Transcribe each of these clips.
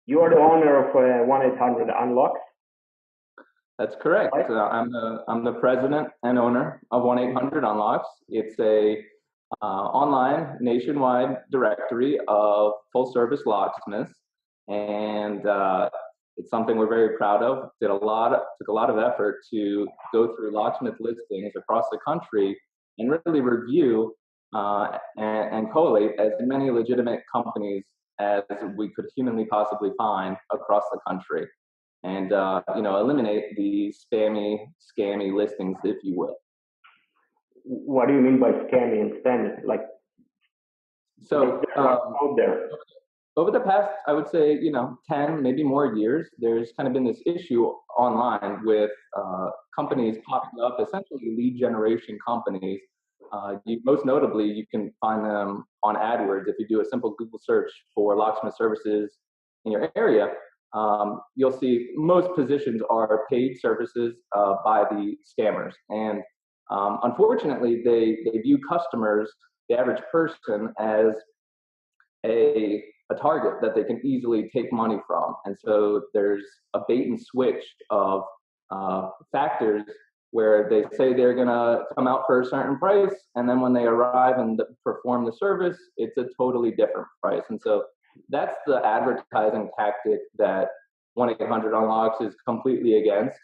You are the owner of 1-800-UNLOCKS, That's correct. right? I'm the president and owner of 1-800-UNLOCKS. It's a online nationwide directory of full-service locksmiths, and it's something we're very proud of. Took a lot of effort to go through locksmith listings across the country and really review and collate as many legitimate companies as we could humanly possibly find across the country, and eliminate the scammy listings, if you will. What do you mean by scammy and spammy? Like, So out there. over the past, I would say, 10, maybe more years, there's kind of been this issue online with companies popping up, essentially lead generation companies. Most notably, you can find them on AdWords. If you do a simple Google search for locksmith services in your area, you'll see most positions are paid services by the scammers. And unfortunately, they view customers, the average person, as a target that they can easily take money from. And so there's a bait and switch of factors where they say they're going to come out for a certain price, and then when they arrive and perform the service, it's a totally different price. And so that's the advertising tactic that 1-800-UNLOCKS is completely against.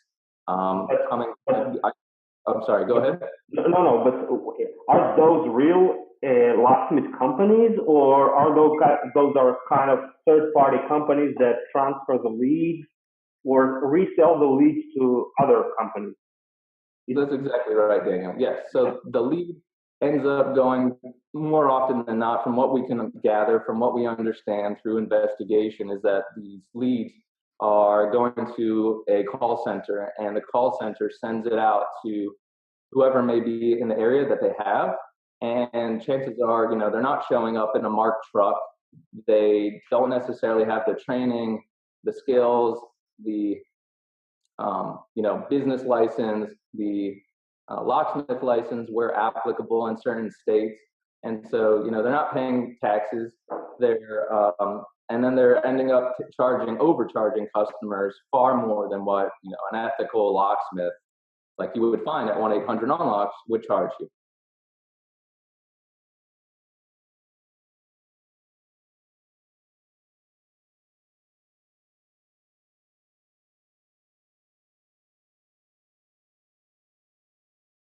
I'm sorry, go ahead. No, but are those real locksmith companies, or are those are kind of third-party companies that transfer the leads or resell the leads to other companies? That's exactly right, Daniel. Yes. So the lead ends up going, more often than not, from what we can gather, from what we understand through investigation, is that these leads are going to a call center, and the call center sends it out to whoever may be in the area that they have. And chances are, they're not showing up in a marked truck. They don't necessarily have the training, the skills, the business license, the locksmith license where applicable in certain states. And so, they're not paying taxes. And then they're ending up overcharging customers far more than what, an ethical locksmith like you would find at 1-800-UNLOCKS would charge you.